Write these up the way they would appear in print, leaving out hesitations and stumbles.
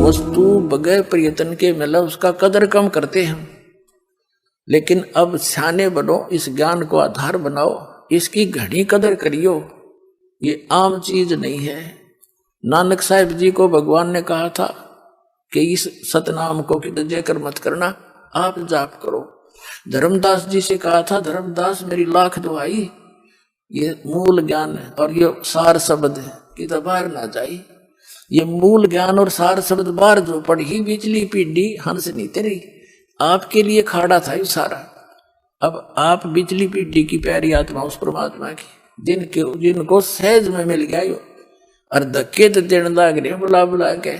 वस्तु बगैर प्रयत्न के मिला उसका कदर कम करते हैं। लेकिन अब सियाने बनो, इस ज्ञान को आधार बनाओ, इसकी घनी कदर करियो। ये आम चीज नहीं है। नानक साहिब जी को भगवान ने कहा था कि इस सतनाम को कि जयकर मत करना, आप जाप करो। धर्मदास जी से कहा था, धर्मदास मेरी लाख दुआई, ये मूल ज्ञान है और ये सार शब्द है कि तो बाहर ना जाए। ये मूल ज्ञान और सार शब्द बाहर जो पढ़ी बिजली पीढ़ी हंस नहीं तेरी, आपके लिए खाड़ा था ये सारा। अब आप बिजली पीढ़ी की प्यारी आत्मा उस परमात्मा की, जिनको सहज में मिल गया यो, और धक्के तो देने लग रहे बुला बुला के।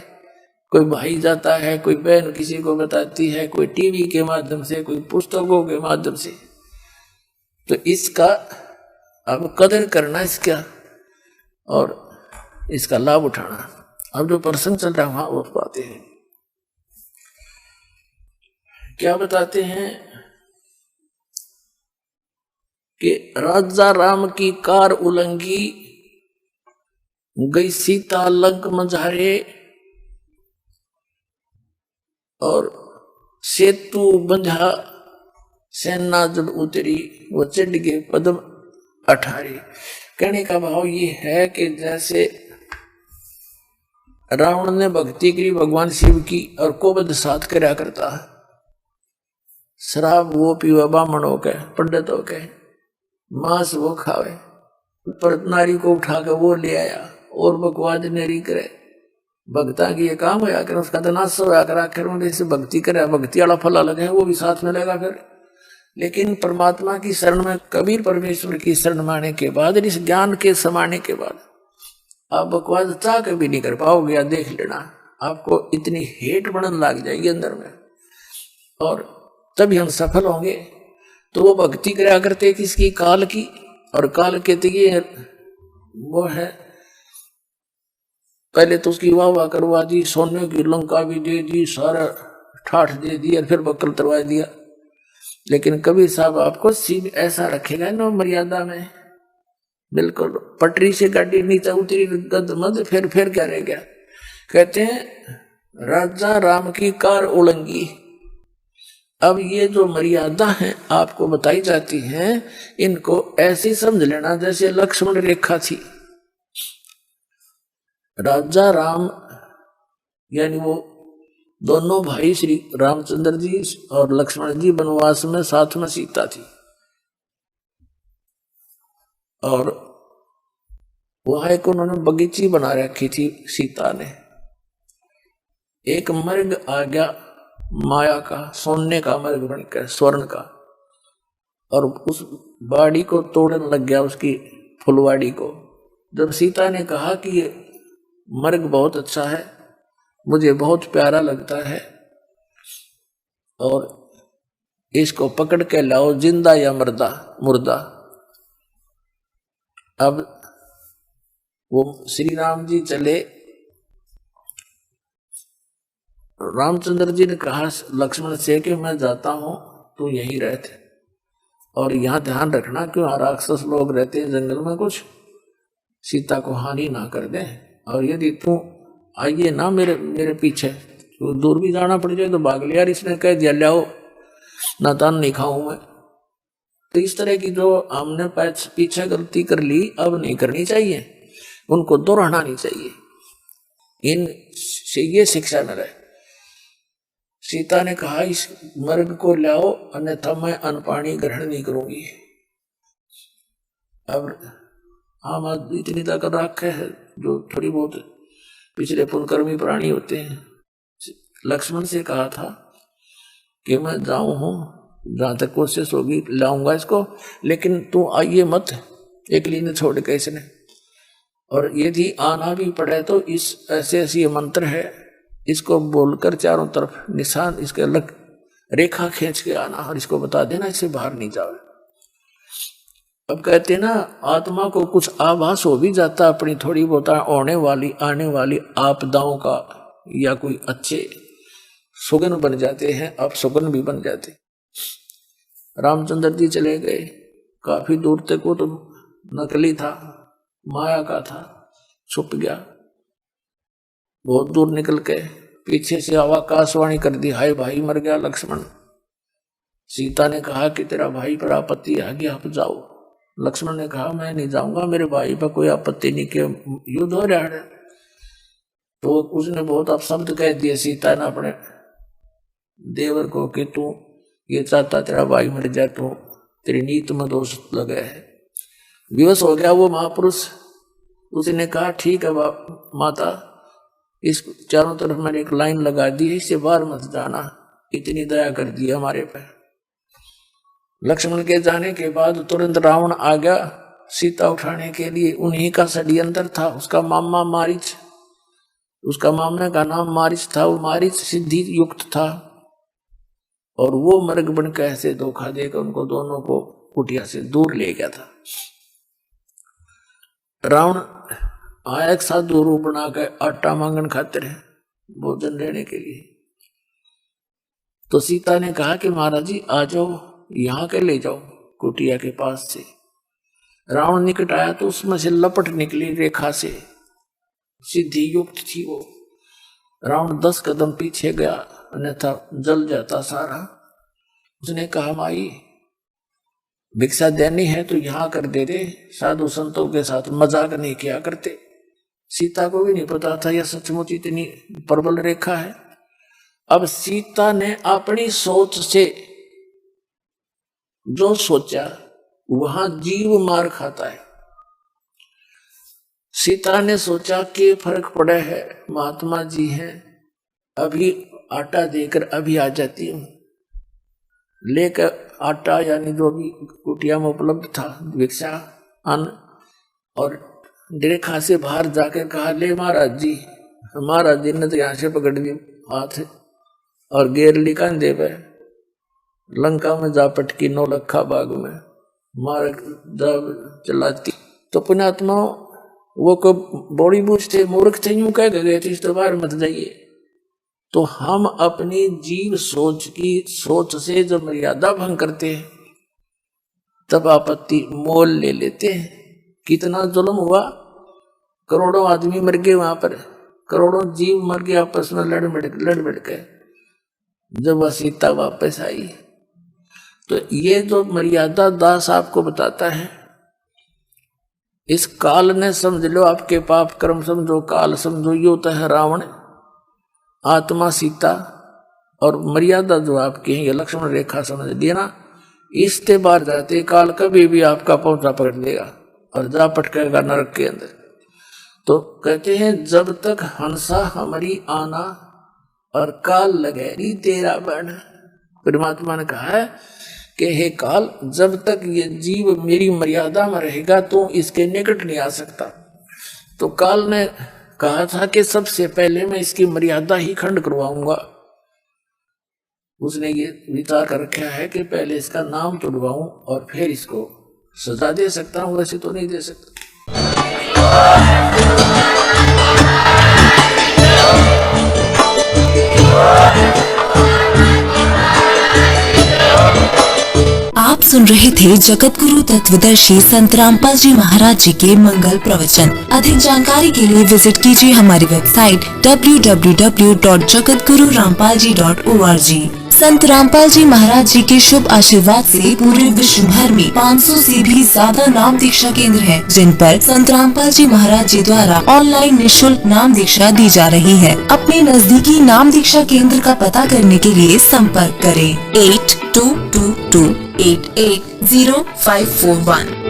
कोई भाई जाता है, कोई बहन किसी को बताती है, कोई टीवी के माध्यम से, कोई पुस्तकों के माध्यम से। तो इसका अब कदर करना इसका और इसका लाभ उठाना। अब जो प्रसंग चल रहा है वहां वो पाते हैं, क्या बताते हैं कि राजा राम की कार उलंघी, गई सीता लंक मझारे, और सेतु बंधा सेना जब उतरी, वो चढ़ गए पद्म अठारी। कहने का भाव ये है कि जैसे रावण ने भक्ति की भगवान शिव की और कोबद साथ करया करता है, शराब वो पीवा ब्राह्मणों के पंडितों के, मांस वो खावे, पर नारी को उठा के वो ले आया और बकवाद नेरी करे। भक्ता की ये काम होया कर, उसका तो नाश होया कर, आखिर में जैसे भक्ति करे, भक्ति वाला फल अलग है, वो भी साथ में लगा फिर। लेकिन परमात्मा की शरण में, कबीर परमेश्वर की शरण में आने के बाद, इस ज्ञान के समाने के बाद आप बकवास चाह के भी नहीं कर पाओगे। देख लेना, आपको इतनी हेट बनने लग जाएगी अंदर में, और तभी हम सफल होंगे। तो वो भक्ति करा करते किसकी? काल की। और काल के ये वो है, पहले तो उसकी वाह करवा दी, सोने की लंका भी दे दी, सारा ठाठ दे दिया, फिर बक्कल तरवा दिया। लेकिन कबीर साहब आपको सीब ऐसा रखेगा ना मर्यादा में, बिल्कुल पटरी से गाड़ी नीचे उतरी गद मद, फिर क्या रह गया? कहते हैं राजा राम की कार उलंघी। अब ये जो मर्यादा है आपको बताई जाती हैं, इनको ऐसे समझ लेना जैसे लक्ष्मण रेखा थी। राजा राम यानी वो दोनों भाई श्री रामचंद्र जी और लक्ष्मण जी वनवास में साथ में सीता थी, और वहां एक उन्होंने बगीची बना रखी थी सीता ने। एक मर्ग आ गया माया का, सोने का मर्ग बनकर, स्वर्ण का, और उस बाड़ी को तोड़ने लग गया, उसकी फुलवाड़ी को। जब सीता ने कहा कि ये मर्ग बहुत अच्छा है, मुझे बहुत प्यारा लगता है, और इसको पकड़ के लाओ, जिंदा या मुर्दा। अब वो श्री राम जी चले, रामचंद्र जी ने कहा लक्ष्मण से कि मैं जाता हूं, तू यहीं रहते, और यहां ध्यान रखना कि वहां राक्षस लोग रहते हैं जंगल में, कुछ सीता को हानि ना कर दे। और यदि तू आइए ना मेरे पीछे, तो दूर भी जाना पड़ जाए तो भाग ले। यार इसने कह दिया लाओ, नातान नहीं खाऊं मैं। तो इस तरह की जो हमने पीछे गलती कर ली, अब नहीं करनी चाहिए, उनको दोहराना नहीं चाहिए। इन से ये शिक्षा न रहे। सीता ने कहा इस मर्ग को लाओ, अन्यथा मैं अन्न पानी ग्रहण नहीं करूंगी। अब हम इतनी ताकत रखे है जो थोड़ी बहुत पिछले पुनकर्मी प्राणी होते हैं। लक्ष्मण से कहा था कि मैं जाऊं हूं, जहां तक कोशिश होगी लाऊंगा इसको, लेकिन तू आइए मत, एक लीने छोड़ के इसने। और यदि आना भी पड़े तो इस ऐसे मंत्र है, इसको बोलकर चारों तरफ निशान इसके अलग रेखा खींच के आना, और इसको बता देना इससे बाहर नहीं जाओ। अब कहते ना, आत्मा को कुछ आभास हो भी जाता अपनी थोड़ी बहुत आने वाली आपदाओं का, या कोई अच्छे सुगन बन जाते हैं, अब सुगन भी बन जाते। रामचंद्र जी चले गए, काफी दूर तक वो तो नकली था, माया का था, छुप गया। बहुत दूर निकल के पीछे से आकाशवाणी कर दी, हाय भाई मर गया लक्ष्मण। सीता ने कहा कि तेरा भाई पर आपत्ति आ गया, आप जाओ। लक्ष्मण ने कहा मैं नहीं जाऊंगा, मेरे भाई पर कोई आपत्ति नहीं के युद्ध हो रहा है। तो उसने बहुत अपशब्द कह दिए सीता ने अपने देवर को कि तू ये चाहता तेरा भाई मर जाए, तो तेरी नीत में दोष लगा है। विवश हो गया वो महापुरुष। उसने कहा ठीक है माता, इस चारों तरफ मैंने एक लाइन लगा दी है, इससे बाहर मत जाना, इतनी दया कर दी हमारे पे। लक्ष्मण के जाने के बाद तुरंत रावण आ गया सीता उठाने के लिए। उन्हीं का षड्यंत्र था। उसका मामा मारीच, उसका मामने का नाम मारीच था। वो मारीच सिद्धि युक्त था और वो मर्ग बन के ऐसे धोखा देकर उनको दोनों को कुटिया से दूर ले गया था। रावण आया एक साधु रूप बना के आटा मांगन खातिर भोजन लेने के लिए। तो सीता ने कहा कि महाराज जी आ जाओ, यहाँ के ले जाओ कुटिया के पास से। रावण निकट आया तो उसमें से लपट निकली रेखा से, सिद्धि युक्त थी वो। रावण 10 कदम पीछे गया, अन्यथा जल जाता सारा। उसने कहा माई भिक्षा देनी है तो यहाँ कर दे दे, साधु संतों के साथ मजाक नहीं किया करते। सीता को भी नहीं पता था यह सचमुच इतनी प्रबल रेखा है। अब सीता ने अपनी सोच से जो सोचा वहां जीव मार खाता है। सीता ने सोचा कि फर्क पड़ा है, महात्मा जी हैं, अभी आटा देकर अभी आ जाती हूं। लेकर आटा यानी जो भी कुटिया में उपलब्ध था भिक्षा अन्न, और रेखा से बाहर जाकर कहा ले महाराज जी। महाराज जी ने तो यहाँ से पकड़ ली हाथ और गेर ली कंधे पे। लंका में जा पटकी नौलखा बाग में मार जब चलाती। तो पुण्यात्मा वो को बड़ी बूझ थे, मूर्ख थे, यूं कह गए थे इस तो बाहर मत जाइए। तो हम अपनी जीव सोच की सोच से जब मर्यादा भंग करते हैं तब आपत्ति मोल ले लेते हैं। कितना जुल्म हुआ, करोड़ों आदमी मर गए वहां पर, करोड़ों जीव मर गए आपस में लड़ भिड़ के। जब वह सीता वापस आई तो ये जो मर्यादा दास आपको बताता है, इस काल ने समझ लो आपके पाप कर्म समझो, काल समझो, ये होता है रावण, आत्मा सीता, और मर्यादा जो आपकी है ये लक्ष्मण रेखा समझ लेना। इसके बाहर जाते काल कभी भी आपका पहुंचा पकड़ देगा और जा पटकेगा नरक के अंदर। तो कहते हैं जब तक हंसा हमारी आना और काल लगेरी तेरा बन। परमात्मा ने कहा है कि हे काल, जब तक ये जीव मेरी मर्यादा में रहेगा तो इसके निकट नहीं आ सकता। तो काल ने कहा था कि सबसे पहले मैं इसकी मर्यादा ही खंड करवाऊंगा। उसने ये विचार कर रखा है कि पहले इसका नाम तोड़वाऊं और फिर इसको सजा दे सकता हूं, वैसे तो नहीं दे सकता। आप सुन रहे थे जगत गुरु तत्वदर्शी संत रामपाल जी महाराज जी के मंगल प्रवचन। अधिक जानकारी के लिए विजिट कीजिए हमारी वेबसाइट www.jagatgururampalji.org। संत रामपाल जी महाराज जी के शुभ आशीर्वाद से पूरे विश्व भर में 500 से भी ज्यादा नाम दीक्षा केंद्र हैं, जिन पर संत रामपाल जी महाराज जी द्वारा ऑनलाइन निःशुल्क नाम दीक्षा दी जा रही है। अपने नजदीकी नाम दीक्षा केंद्र का पता करने के लिए संपर्क करें 8222880541।